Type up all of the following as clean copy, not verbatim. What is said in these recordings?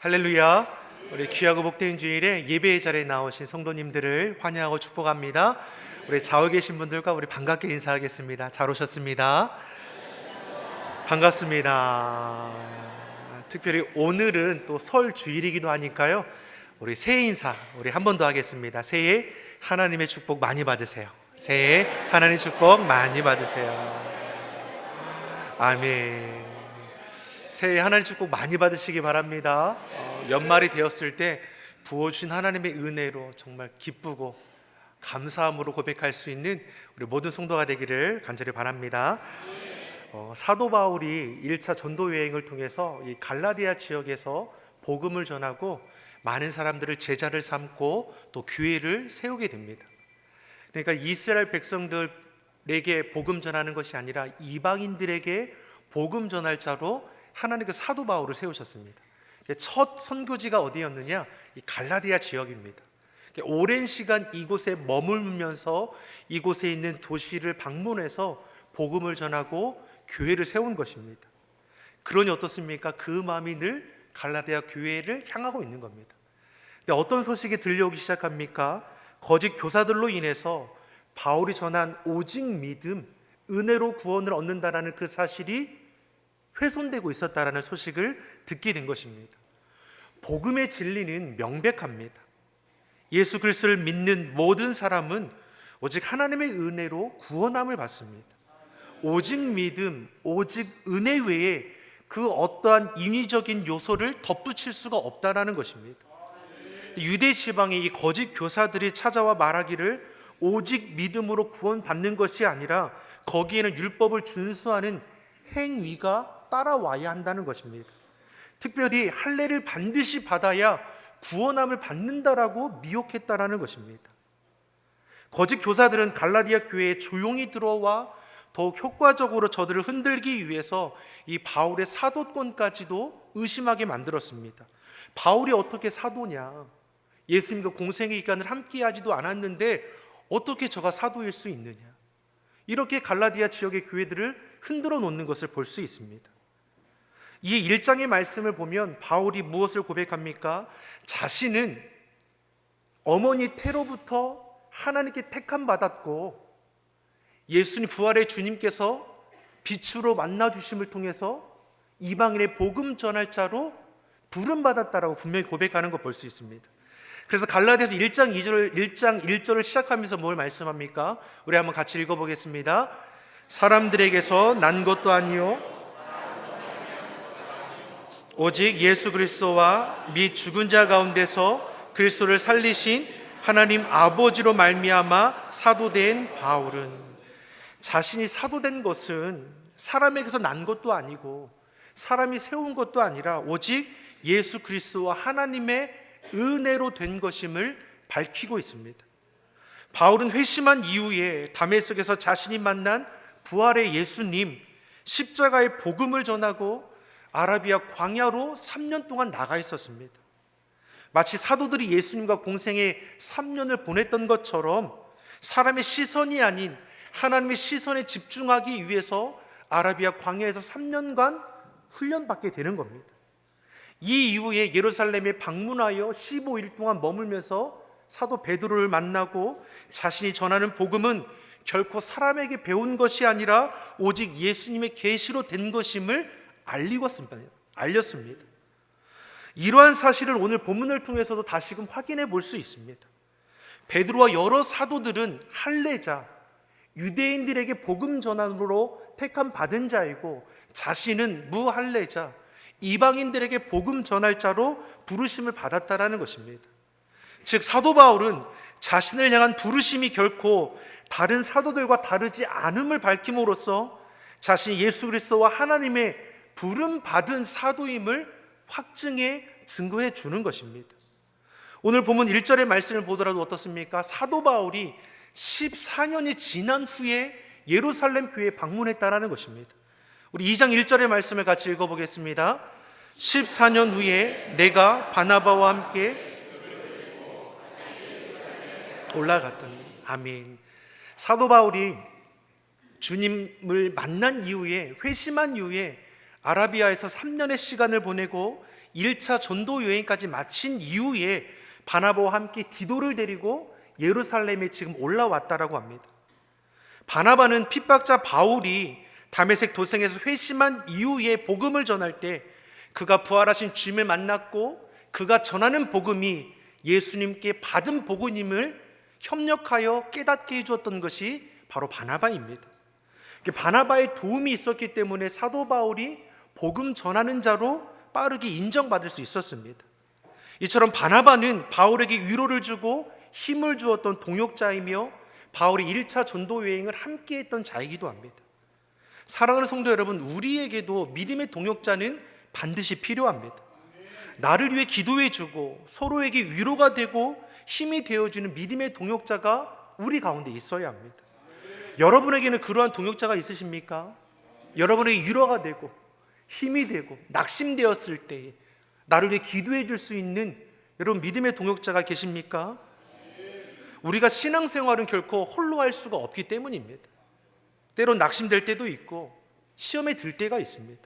할렐루야. 우리 귀하고 복된 주일에 예배의 자리에 나오신 성도님들을 환영하고 축복합니다. 우리 좌우에 계신 분들과 우리 반갑게 인사하겠습니다. 잘 오셨습니다. 반갑습니다. 특별히 오늘은 또 설 주일이기도 하니까요, 우리 새해 인사 우리 한 번 더 하겠습니다. 새해 하나님의 축복 많이 받으세요. 새해 하나님의 축복 많이 받으세요. 아멘. 새해 하나님 축복 많이 받으시기 바랍니다. 연말이 되었을 때 부어주신 하나님의 은혜로 정말 기쁘고 감사함으로 고백할 수 있는 우리 모든 성도가 되기를 간절히 바랍니다. 사도 바울이 1차 전도 여행을 통해서 이 갈라디아 지역에서 복음을 전하고 많은 사람들을 제자를 삼고 또 교회를 세우게 됩니다. 그러니까 이스라엘 백성들에게 복음 전하는 것이 아니라 이방인들에게 복음 전할 자로 하나님께서 사도 바울을 세우셨습니다. 첫 선교지가 어디였느냐? 이 갈라디아 지역입니다. 오랜 시간 이곳에 머물면서 이곳에 있는 도시를 방문해서 복음을 전하고 교회를 세운 것입니다. 그러니 어떻습니까? 그 마음이 늘 갈라디아 교회를 향하고 있는 겁니다. 근데 어떤 소식이 들려오기 시작합니까? 거짓 교사들로 인해서 바울이 전한 오직 믿음, 은혜로 구원을 얻는다라는 그 사실이 훼손되고 있었다라는 소식을 듣게 된 것입니다. 복음의 진리는 명백합니다. 예수 그리스도를 믿는 모든 사람은 오직 하나님의 은혜로 구원함을 받습니다. 오직 믿음, 오직 은혜 외에 그 어떠한 인위적인 요소를 덧붙일 수가 없다라는 것입니다. 유대 지방의 이 거짓 교사들이 찾아와 말하기를 오직 믿음으로 구원받는 것이 아니라 거기에는 율법을 준수하는 행위가 따라와야 한다는 것입니다. 특별히 할례를 반드시 받아야 구원함을 받는다라고 미혹했다라는 것입니다. 거짓 교사들은 갈라디아 교회에 조용히 들어와 더욱 효과적으로 저들을 흔들기 위해서 이 바울의 사도권까지도 의심하게 만들었습니다. 바울이 어떻게 사도냐? 예수님과 공생의 기간을 함께하지도 않았는데 어떻게 저가 사도일 수 있느냐? 이렇게 갈라디아 지역의 교회들을 흔들어 놓는 것을 볼 수 있습니다. 이 1장의 말씀을 보면 바울이 무엇을 고백합니까? 자신은 어머니 태로부터 하나님께 택함 받았고 예수님 부활의 주님께서 빛으로 만나 주심을 통해서 이방인의 복음 전할 자로 부름 받았다라고 분명히 고백하는 걸 볼 수 있습니다. 그래서 갈라디아서 1장 1절을 시작하면서 뭘 말씀합니까? 우리 한번 같이 읽어보겠습니다. 사람들에게서 난 것도 아니요 오직 예수 그리스도와 및 죽은 자 가운데서 그리스도를 살리신 하나님 아버지로 말미암아 사도된 바울은, 자신이 사도된 것은 사람에게서 난 것도 아니고 사람이 세운 것도 아니라 오직 예수 그리스도와 하나님의 은혜로 된 것임을 밝히고 있습니다. 바울은 회심한 이후에 다메섹에서 자신이 만난 부활의 예수님, 십자가의 복음을 전하고 아라비아 광야로 3년 동안 나가 있었습니다. 마치 사도들이 예수님과 공생에 3년을 보냈던 것처럼 사람의 시선이 아닌 하나님의 시선에 집중하기 위해서 아라비아 광야에서 3년간 훈련받게 되는 겁니다. 이 이후에 예루살렘에 방문하여 15일 동안 머물면서 사도 베드로를 만나고 자신이 전하는 복음은 결코 사람에게 배운 것이 아니라 오직 예수님의 계시로 된 것임을 알렸습니다. 이러한 사실을 오늘 본문을 통해서도 다시금 확인해 볼 수 있습니다. 베드로와 여러 사도들은 할례자, 유대인들에게 복음 전환으로 택함 받은 자이고 자신은 무할례자, 이방인들에게 복음 전할 자로 부르심을 받았다라는 것입니다. 즉 사도 바울은 자신을 향한 부르심이 결코 다른 사도들과 다르지 않음을 밝힘으로써 자신이 예수 그리스도와 하나님의 부름 받은 사도임을 확증해 증거해 주는 것입니다. 오늘 본문 1절의 말씀을 보더라도 어떻습니까? 사도 바울이 14년이 지난 후에 예루살렘 교회에 방문했다라는 것입니다. 우리 2장 1절의 말씀을 같이 읽어보겠습니다. 14년 후에 내가 바나바와 함께 올라갔더니. 아멘. 사도 바울이 주님을 만난 이후에 회심한 이후에 아라비아에서 3년의 시간을 보내고 1차 전도 여행까지 마친 이후에 바나바와 함께 디도를 데리고 예루살렘에 지금 올라왔다라고 합니다. 바나바는 핍박자 바울이 다메섹 도성에서 회심한 이후에 복음을 전할 때 그가 부활하신 주님을 만났고 그가 전하는 복음이 예수님께 받은 복음임을 협력하여 깨닫게 해주었던 것이 바로 바나바입니다. 바나바의 도움이 있었기 때문에 사도 바울이 복음 전하는 자로 빠르게 인정받을 수 있었습니다. 이처럼 바나바는 바울에게 위로를 주고 힘을 주었던 동역자이며 바울이 1차 전도 여행을 함께 했던 자이기도 합니다. 사랑하는 성도 여러분, 우리에게도 믿음의 동역자는 반드시 필요합니다. 나를 위해 기도해 주고 서로에게 위로가 되고 힘이 되어주는 믿음의 동역자가 우리 가운데 있어야 합니다. 여러분에게는 그러한 동역자가 있으십니까? 여러분에게 위로가 되고 힘이 되고 낙심되었을 때 나를 위해 기도해 줄 수 있는 여러분 믿음의 동역자가 계십니까? 우리가 신앙생활은 결코 홀로 할 수가 없기 때문입니다. 때론 낙심될 때도 있고 시험에 들 때가 있습니다.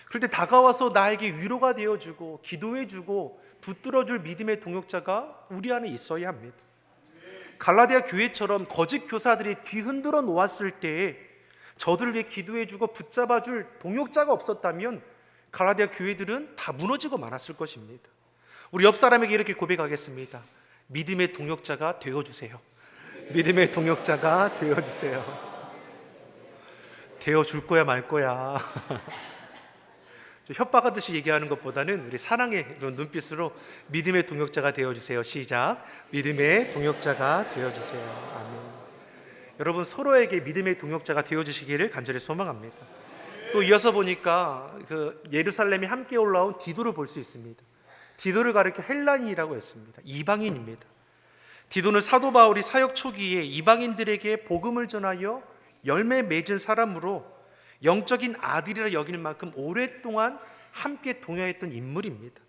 그럴 때 다가와서 나에게 위로가 되어주고 기도해주고 붙들어줄 믿음의 동역자가 우리 안에 있어야 합니다. 갈라디아 교회처럼 거짓 교사들이 뒤흔들어 놓았을 때 저들을 위해 기도해주고 붙잡아줄 동역자가 없었다면 갈라디아 교회들은 다 무너지고 말았을 것입니다. 우리 옆 사람에게 이렇게 고백하겠습니다. 믿음의 동역자가 되어주세요. 믿음의 동역자가 되어주세요. 되어줄 거야 말 거야. 협박하듯이 얘기하는 것보다는 우리 사랑의 눈빛으로 믿음의 동역자가 되어주세요. 시작. 믿음의 동역자가 되어주세요. 아멘. 여러분 서로에게 믿음의 동역자가 되어주시기를 간절히 소망합니다. 또 이어서 보니까 그 예루살렘에 함께 올라온 디도를 볼 수 있습니다. 디도를 가리켜 헬라인이라고 했습니다. 이방인입니다. 디도는 사도 바울이 사역 초기에 이방인들에게 복음을 전하여 열매 맺은 사람으로 영적인 아들이라 여길 만큼 오랫동안 함께 동행했던 인물입니다.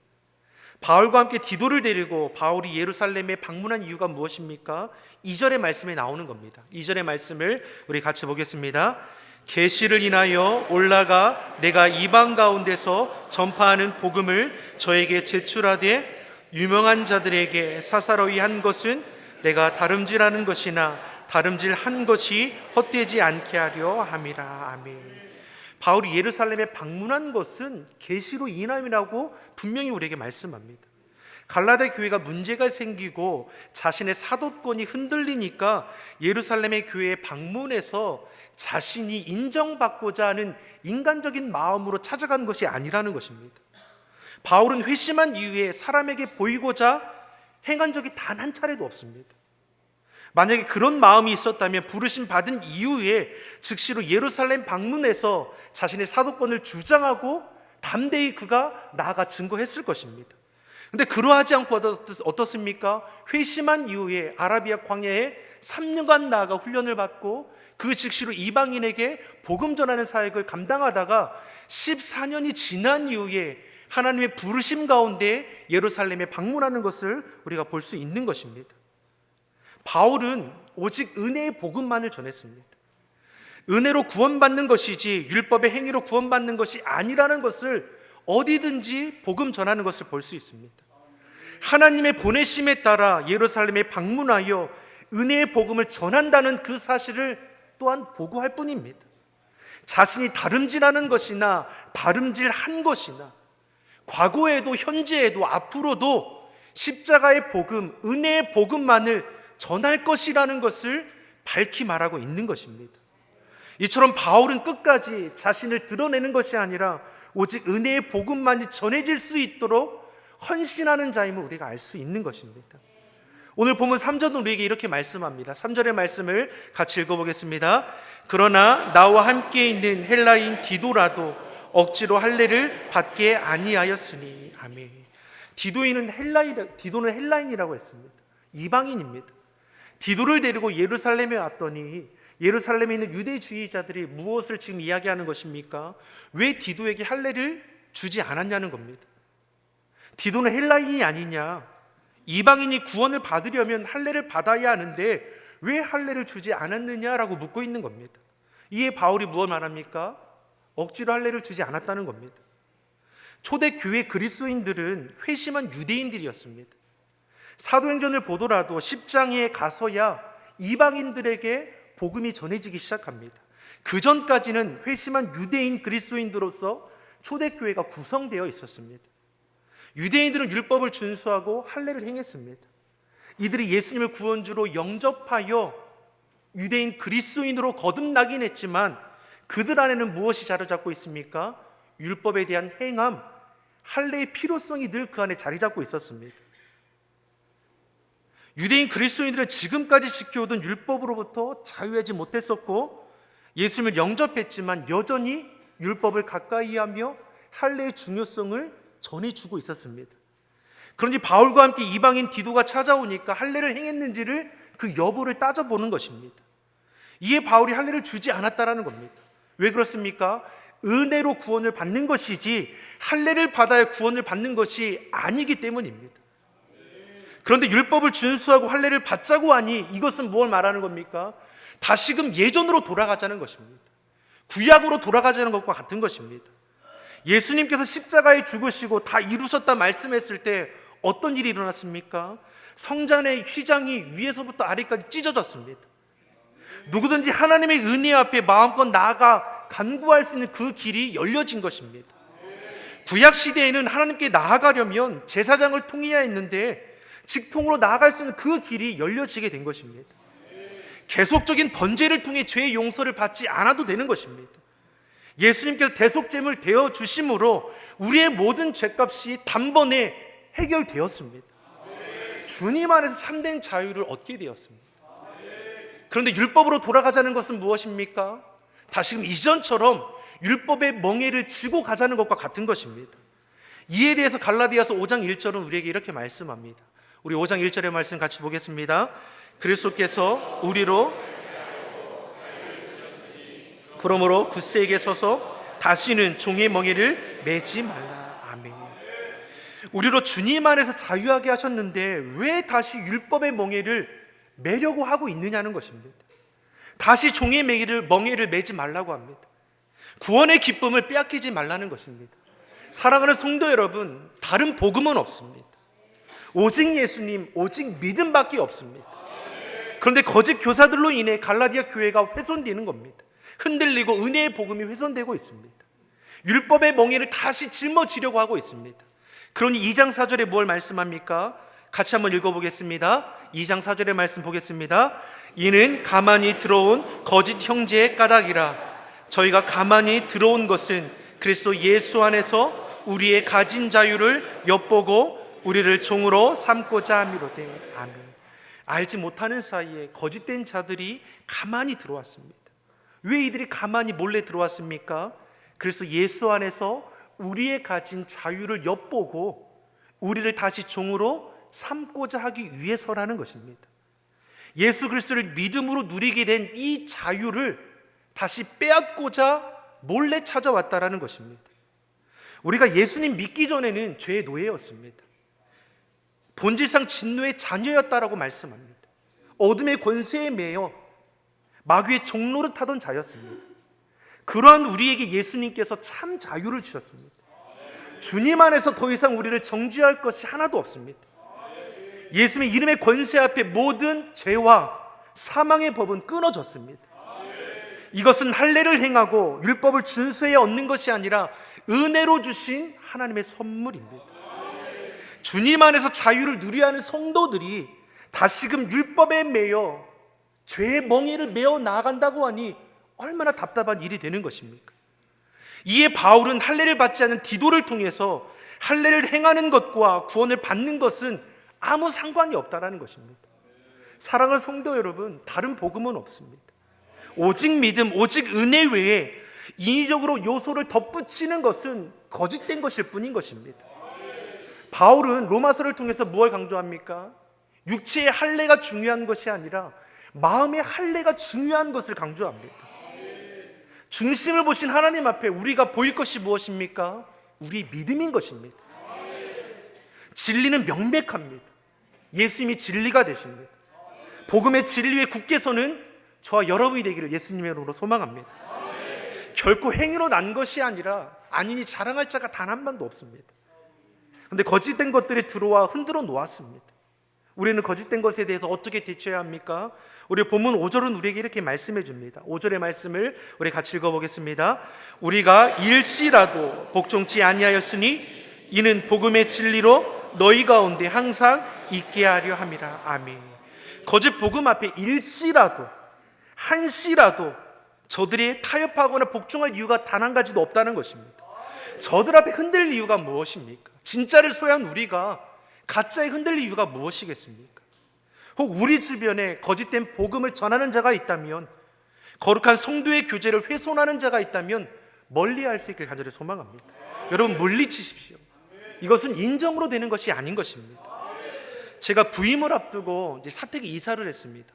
바울과 함께 디도를 데리고 바울이 예루살렘에 방문한 이유가 무엇입니까? 2절의 말씀에 나오는 겁니다. 2절의 말씀을 우리 같이 보겠습니다. 계시를 인하여 올라가 내가 이방 가운데서 전파하는 복음을 저에게 제출하되 유명한 자들에게 사사로이 한 것은 내가 다름질하는 것이나 다름질한 것이 헛되지 않게 하려 함이라. 아멘. 바울이 예루살렘에 방문한 것은 계시로 인함이라고 분명히 우리에게 말씀합니다. 갈라디아 교회가 문제가 생기고 자신의 사도권이 흔들리니까 예루살렘의 교회에 방문해서 자신이 인정받고자 하는 인간적인 마음으로 찾아간 것이 아니라는 것입니다. 바울은 회심한 이후에 사람에게 보이고자 행한 적이 단 한 차례도 없습니다. 만약에 그런 마음이 있었다면 부르심 받은 이후에 즉시로 예루살렘 방문해서 자신의 사도권을 주장하고 담대히 그가 나아가 증거했을 것입니다. 그런데 그러하지 않고 어떻습니까? 회심한 이후에 아라비아 광야에 3년간 나아가 훈련을 받고 그 즉시로 이방인에게 복음 전하는 사역을 감당하다가 14년이 지난 이후에 하나님의 부르심 가운데 예루살렘에 방문하는 것을 우리가 볼 수 있는 것입니다. 바울은 오직 은혜의 복음만을 전했습니다. 은혜로 구원받는 것이지 율법의 행위로 구원받는 것이 아니라는 것을 어디든지 복음 전하는 것을 볼 수 있습니다. 하나님의 보내심에 따라 예루살렘에 방문하여 은혜의 복음을 전한다는 그 사실을 또한 보고할 뿐입니다. 자신이 다름질하는 것이나 다름질한 것이나 과거에도 현재에도 앞으로도 십자가의 복음, 은혜의 복음만을 전할 것이라는 것을 밝히 말하고 있는 것입니다. 이처럼 바울은 끝까지 자신을 드러내는 것이 아니라 오직 은혜의 복음만이 전해질 수 있도록 헌신하는 자임을 우리가 알 수 있는 것입니다. 오늘 보면 3절은 우리에게 이렇게 말씀합니다. 3절의 말씀을 같이 읽어보겠습니다. 그러나 나와 함께 있는 헬라인 디도라도 억지로 할례를 받게 아니하였으니. 아멘. 디도는 헬라인이라고 했습니다. 이방인입니다. 디도를 데리고 예루살렘에 왔더니 예루살렘에 있는 유대주의자들이 무엇을 지금 이야기하는 것입니까? 왜 디도에게 할례를 주지 않았냐는 겁니다. 디도는 헬라인이 아니냐, 이방인이 구원을 받으려면 할례를 받아야 하는데 왜 할례를 주지 않았느냐라고 묻고 있는 겁니다. 이에 바울이 무엇 말합니까? 억지로 할례를 주지 않았다는 겁니다. 초대교회 그리스도인들은 회심한 유대인들이었습니다. 사도행전을 보더라도 10장에 가서야 이방인들에게 복음이 전해지기 시작합니다. 그 전까지는 회심한 유대인 그리스도인들로서 초대교회가 구성되어 있었습니다. 유대인들은 율법을 준수하고 할례를 행했습니다. 이들이 예수님을 구원주로 영접하여 유대인 그리스도인으로 거듭나긴 했지만 그들 안에는 무엇이 자리 잡고 있습니까? 율법에 대한 행함, 할례의 필요성이 늘 그 안에 자리 잡고 있었습니다. 유대인 그리스도인들은 지금까지 지켜오던 율법으로부터 자유하지 못했었고 예수님을 영접했지만 여전히 율법을 가까이하며 할례의 중요성을 전해주고 있었습니다. 그런데 바울과 함께 이방인 디도가 찾아오니까 할례를 행했는지를 그 여부를 따져보는 것입니다. 이에 바울이 할례를 주지 않았다라는 겁니다. 왜 그렇습니까? 은혜로 구원을 받는 것이지 할례를 받아야 구원을 받는 것이 아니기 때문입니다. 그런데 율법을 준수하고 할례를 받자고 하니 이것은 뭘 말하는 겁니까? 다시금 예전으로 돌아가자는 것입니다. 구약으로 돌아가자는 것과 같은 것입니다. 예수님께서 십자가에 죽으시고 다 이루셨다 말씀했을 때 어떤 일이 일어났습니까? 성전의 휘장이 위에서부터 아래까지 찢어졌습니다. 누구든지 하나님의 은혜 앞에 마음껏 나아가 간구할 수 있는 그 길이 열려진 것입니다. 구약 시대에는 하나님께 나아가려면 제사장을 통해야 했는데 직통으로 나아갈 수 있는 그 길이 열려지게 된 것입니다. 계속적인 번제를 통해 죄의 용서를 받지 않아도 되는 것입니다. 예수님께서 대속제물 되어 주심으로 우리의 모든 죄값이 단번에 해결되었습니다. 주님 안에서 참된 자유를 얻게 되었습니다. 그런데 율법으로 돌아가자는 것은 무엇입니까? 다시금 이전처럼 율법의 멍에를 지고 가자는 것과 같은 것입니다. 이에 대해서 갈라디아서 5장 1절은 우리에게 이렇게 말씀합니다. 우리 5장 1절의 말씀 같이 보겠습니다. 그리스도께서 우리로 그러므로 굳세게 서서 다시는 종의 멍에를 매지 말라. 아멘. 우리로 주님 안에서 자유하게 하셨는데 왜 다시 율법의 멍에를 매려고 하고 있느냐는 것입니다. 다시 종의 멍에를 매지 말라고 합니다. 구원의 기쁨을 빼앗기지 말라는 것입니다. 사랑하는 성도 여러분, 다른 복음은 없습니다. 오직 예수님, 오직 믿음밖에 없습니다. 그런데 거짓 교사들로 인해 갈라디아 교회가 훼손되는 겁니다. 흔들리고 은혜의 복음이 훼손되고 있습니다. 율법의 멍에를 다시 짊어지려고 하고 있습니다. 그러니 2장 4절에 뭘 말씀합니까? 같이 한번 읽어보겠습니다. 2장 4절의 말씀 보겠습니다. 이는 가만히 들어온 거짓 형제의 까닭이라. 저희가 가만히 들어온 것은 그리스도 예수 안에서 우리의 가진 자유를 엿보고 우리를 종으로 삼고자 함이로되. 아멘. 알지 못하는 사이에 거짓된 자들이 가만히 들어왔습니다. 왜 이들이 가만히 몰래 들어왔습니까? 그래서 예수 안에서 우리의 가진 자유를 엿보고 우리를 다시 종으로 삼고자 하기 위해서라는 것입니다. 예수 그리스도를 믿음으로 누리게 된 이 자유를 다시 빼앗고자 몰래 찾아왔다라는 것입니다. 우리가 예수님 믿기 전에는 죄의 노예였습니다. 본질상 진노의 자녀였다라고 말씀합니다. 어둠의 권세에 매여 마귀의 종로를 타던 자였습니다. 그러한 우리에게 예수님께서 참 자유를 주셨습니다. 주님 안에서 더 이상 우리를 정죄할 것이 하나도 없습니다. 예수님의 이름의 권세 앞에 모든 죄와 사망의 법은 끊어졌습니다. 이것은 할례를 행하고 율법을 준수해야 얻는 것이 아니라 은혜로 주신 하나님의 선물입니다. 주님 안에서 자유를 누려야 하는 성도들이 다시금 율법에 매여 죄의 멍에를 메어 나아간다고 하니 얼마나 답답한 일이 되는 것입니까? 이에 바울은 할례를 받지 않은 디도를 통해서 할례를 행하는 것과 구원을 받는 것은 아무 상관이 없다라는 것입니다. 사랑하는 성도 여러분, 다른 복음은 없습니다. 오직 믿음, 오직 은혜 외에 인위적으로 요소를 덧붙이는 것은 거짓된 것일 뿐인 것입니다. 바울은 로마서를 통해서 무엇을 강조합니까? 육체의 할례가 중요한 것이 아니라 마음의 할례가 중요한 것을 강조합니다. 중심을 보신 하나님 앞에 우리가 보일 것이 무엇입니까? 우리 믿음인 것입니다. 진리는 명백합니다. 예수님이 진리가 되십니다. 복음의 진리에 굳게 서는 저와 여러분이 되기를 예수님의 이름으로 소망합니다. 결코 행위로 난 것이 아니라 아니니 자랑할 자가 단 한 명도 없습니다. 그런데 거짓된 것들이 들어와 흔들어 놓았습니다. 우리는 거짓된 것에 대해서 어떻게 대처해야 합니까? 우리 본문 5절은 우리에게 이렇게 말씀해 줍니다. 5절의 말씀을 우리 같이 읽어보겠습니다. 우리가 일시라도 복종치 아니하였으니 이는 복음의 진리로 너희 가운데 항상 있게 하려 함이라. 아멘. 거짓 복음 앞에 일시라도 한시라도 저들이 타협하거나 복종할 이유가 단 한 가지도 없다는 것입니다. 저들 앞에 흔들릴 이유가 무엇입니까? 진짜를 소유한 우리가 가짜에 흔들릴 이유가 무엇이겠습니까? 혹 우리 주변에 거짓된 복음을 전하는 자가 있다면, 거룩한 성도의 교제를 훼손하는 자가 있다면 멀리할 수 있길 간절히 소망합니다. 여러분, 물리치십시오. 이것은 인정으로 되는 것이 아닌 것입니다. 제가 부임을 앞두고 이제 사택에 이사를 했습니다.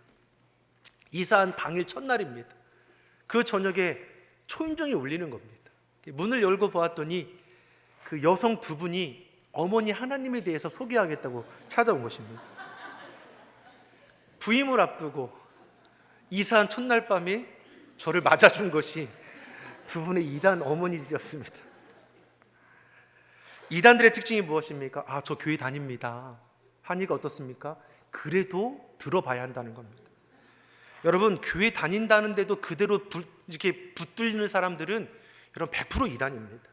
이사한 당일 첫날입니다. 그 저녁에 초인종이 울리는 겁니다. 문을 열고 보았더니 그 여성 두 분이 어머니 하나님에 대해서 소개하겠다고 찾아온 것입니다. 부임을 앞두고 이사한 첫날 밤에 저를 맞아준 것이 두 분의 이단 어머니들이었습니다. 이단들의 특징이 무엇입니까? 아, 저 교회 다닙니다 하니까 어떻습니까? 그래도 들어봐야 한다는 겁니다. 여러분, 교회 다닌다는데도 그대로 이렇게 붙들리는 사람들은 여러분 100% 이단입니다.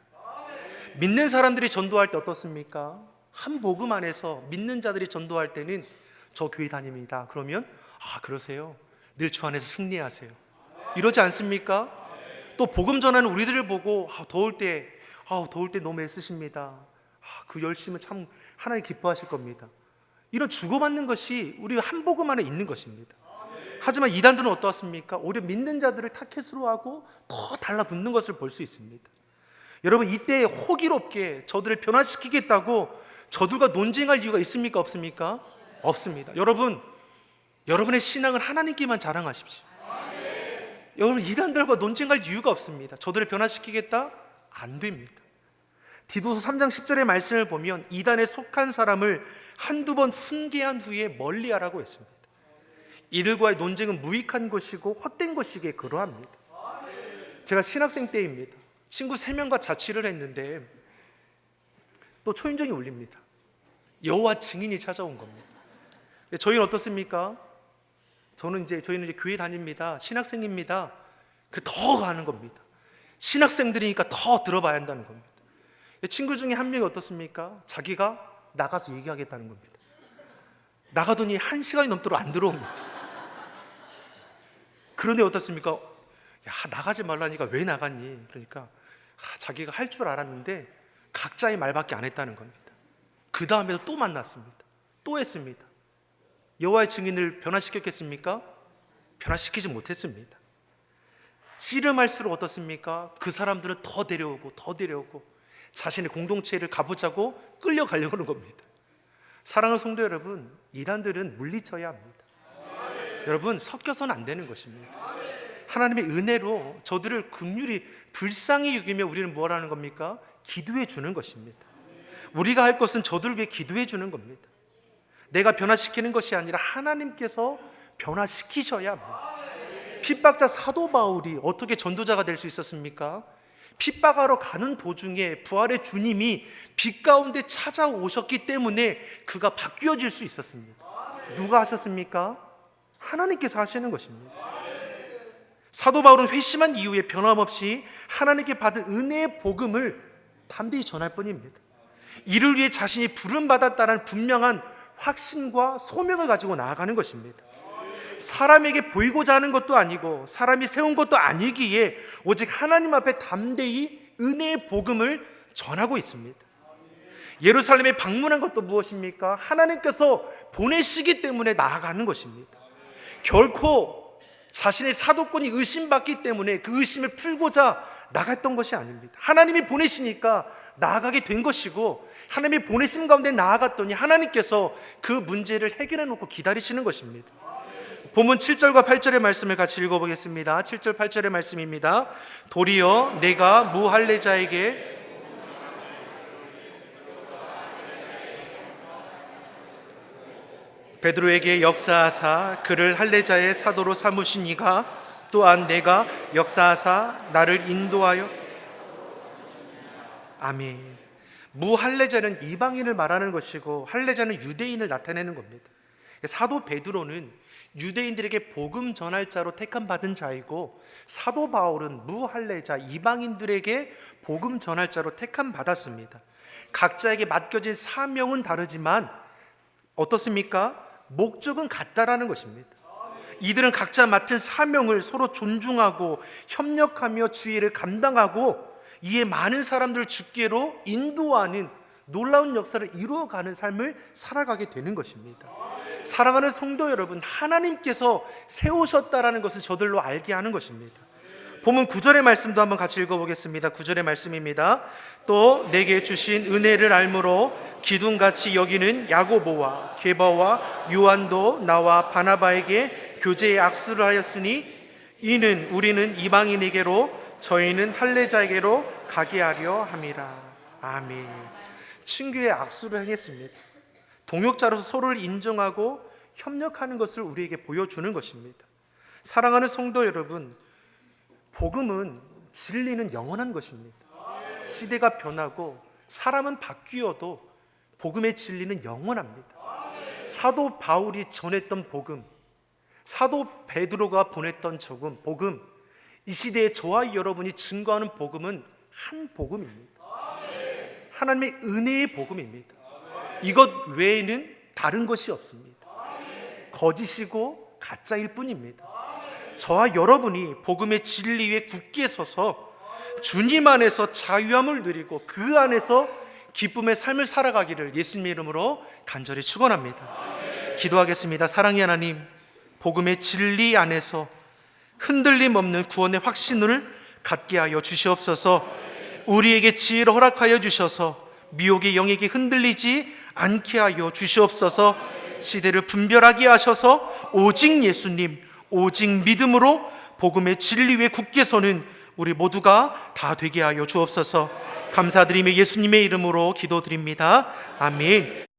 믿는 사람들이 전도할 때 어떻습니까? 한 복음 안에서 믿는 자들이 전도할 때는 저 교회 다닙니다. 그러면 아, 그러세요? 늘 주 안에서 승리하세요. 이러지 않습니까? 또 복음 전하는 우리들을 보고 더울 때 너무 애쓰십니다. 그 열심은 참 하나님 기뻐하실 겁니다. 이런 주고받는 것이 우리 한 복음 안에 있는 것입니다. 하지만 이단들은 어떻습니까? 오히려 믿는 자들을 타켓으로 하고 더 달라붙는 것을 볼 수 있습니다. 여러분, 이때 호기롭게 저들을 변화시키겠다고 저들과 논쟁할 이유가 있습니까? 없습니까? 없습니다. 여러분, 여러분의 신앙을 하나님께만 자랑하십시오. 여러분, 이단들과 논쟁할 이유가 없습니다. 저들을 변화시키겠다? 안 됩니다. 디도서 3장 10절의 말씀을 보면 이단에 속한 사람을 한두 번 훈계한 후에 멀리하라고 했습니다. 이들과의 논쟁은 무익한 것이고 헛된 것이기에 그러합니다. 제가 신학생 때입니다. 친구 3명과 자취를 했는데 또 초인종이 울립니다. 여호와 증인이 찾아온 겁니다. 저희는 어떻습니까? 저희는 이제 교회 다닙니다. 신학생입니다. 그 더 가는 겁니다. 신학생들이니까 더 들어봐야 한다는 겁니다. 친구 중에 한 명이 어떻습니까? 자기가 나가서 얘기하겠다는 겁니다. 나가더니 1시간이 넘도록 안 들어옵니다. 그런데 어떻습니까? 야, 나가지 말라니까 왜 나갔니? 그러니까 자기가 할 줄 알았는데 각자의 말밖에 안 했다는 겁니다. 그 다음에도 또 만났습니다. 또 했습니다. 여호와의 증인을 변화시켰겠습니까? 변화시키지 못했습니다. 씨름할수록 어떻습니까? 그 사람들은 더 데려오고 자신의 공동체를 가보자고 끌려가려고 하는 겁니다. 사랑하는 성도 여러분, 이단들은 물리쳐야 합니다. 여러분, 섞여서는 안 되는 것입니다. 하나님의 은혜로 저들을 긍휼히 불쌍히 여기며 우리는 무엇하는 겁니까? 기도해 주는 것입니다. 우리가 할 것은 저들을 위해 기도해 주는 겁니다. 내가 변화시키는 것이 아니라 하나님께서 변화시키셔야 합니다. 핍박자 사도 바울이 어떻게 전도자가 될 수 있었습니까? 핍박하러 가는 도중에 부활의 주님이 빛 가운데 찾아오셨기 때문에 그가 바뀌어질 수 있었습니다. 누가 하셨습니까? 하나님께서 하시는 것입니다. 사도 바울은 회심한 이후에 변함없이 하나님께 받은 은혜의 복음을 담대히 전할 뿐입니다. 이를 위해 자신이 부름받았다는 분명한 확신과 소명을 가지고 나아가는 것입니다. 사람에게 보이고자 하는 것도 아니고 사람이 세운 것도 아니기에 오직 하나님 앞에 담대히 은혜의 복음을 전하고 있습니다. 예루살렘에 방문한 것도 무엇입니까? 하나님께서 보내시기 때문에 나아가는 것입니다. 결코 자신의 사도권이 의심받기 때문에 그 의심을 풀고자 나갔던 것이 아닙니다. 하나님이 보내시니까 나아가게 된 것이고, 하나님이 보내심 가운데 나아갔더니 하나님께서 그 문제를 해결해 놓고 기다리시는 것입니다. 본문 7절과 8절의 말씀을 같이 읽어보겠습니다. 7절 8절의 말씀입니다. 도리어 내가 무할례자에게 베드로에게 역사하사 그를 할례자의 사도로 삼으신 이가 또한 내가 역사하사 나를 인도하여 아멘. 무할례자는 이방인을 말하는 것이고 할례자는 유대인을 나타내는 겁니다. 사도 베드로는 유대인들에게 복음 전할 자로 택함 받은 자이고, 사도 바울은 무할례자 이방인들에게 복음 전할 자로 택함 받았습니다. 각자에게 맡겨진 사명은 다르지만 어떻습니까? 목적은 같다라는 것입니다. 이들은 각자 맡은 사명을 서로 존중하고 협력하며 주의를 감당하고 이에 많은 사람들을 주께로 인도하는 놀라운 역사를 이루어가는 삶을 살아가게 되는 것입니다. 사랑하는 성도 여러분, 하나님께서 세우셨다라는 것을 저들로 알게 하는 것입니다. 본문 9절의 말씀도 한번 같이 읽어보겠습니다. 9절의 말씀입니다. 또 내게 주신 은혜를 알므로 기둥같이 여기는 야고보와 게바와 요한도 나와 바나바에게 교제의 악수를 하였으니 이는 우리는 이방인에게로 저희는 할례자에게로 가게 하려 함이라. 아멘. 친교의 악수를 행했습니다. 동역자로서 서로를 인정하고 협력하는 것을 우리에게 보여주는 것입니다. 사랑하는 성도 여러분, 복음은 진리는 영원한 것입니다. 시대가 변하고 사람은 바뀌어도 복음의 진리는 영원합니다. 사도 바울이 전했던 복음, 사도 베드로가 보냈던 복음, 이 시대에 저와 여러분이 증거하는 복음은 한 복음입니다. 하나님의 은혜의 복음입니다. 이것 외에는 다른 것이 없습니다. 거짓이고 가짜일 뿐입니다. 저와 여러분이 복음의 진리 위에 굳게 서서 주님 안에서 자유함을 누리고 그 안에서 기쁨의 삶을 살아가기를 예수님의 이름으로 간절히 축원합니다. 기도하겠습니다. 사랑의 하나님, 복음의 진리 안에서 흔들림 없는 구원의 확신을 갖게 하여 주시옵소서. 우리에게 지혜를 허락하여 주셔서 미혹의 영에게 흔들리지 않게 하여 주시옵소서. 시대를 분별하게 하셔서 오직 예수님, 오직 믿음으로 복음의 진리 위에 굳게 서는 우리 모두가 다 되게 하여 주옵소서. 감사드리며 예수님의 이름으로 기도드립니다. 아멘.